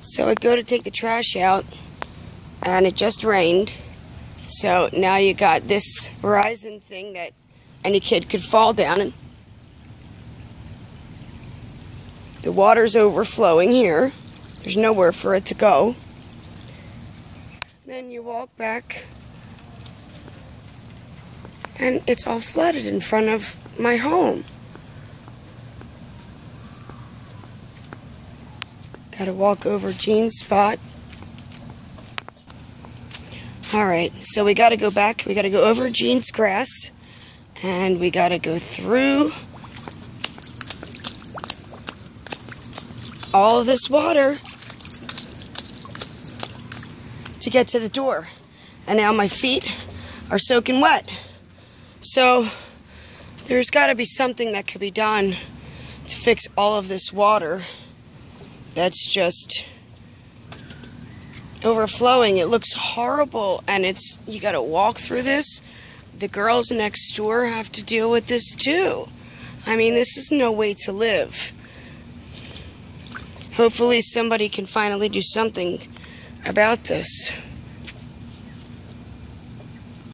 So I go to take the trash out, and it just rained. So now you got this Verizon thing that any kid could fall down in. The water's overflowing here. There's nowhere for it to go. Then you walk back, and it's all flooded in front of my home. Gotta walk over Jean's spot. Alright, so we gotta go back. We gotta go over Jean's grass. And we gotta go through all of this water to get to the door. And now my feet are soaking wet. So there's gotta be something that could be done to fix all of this water that's just overflowing. It looks horrible, and you gotta walk through this. The girls next door have to deal with this too. I mean, this is no way to live. Hopefully somebody can finally do something about this.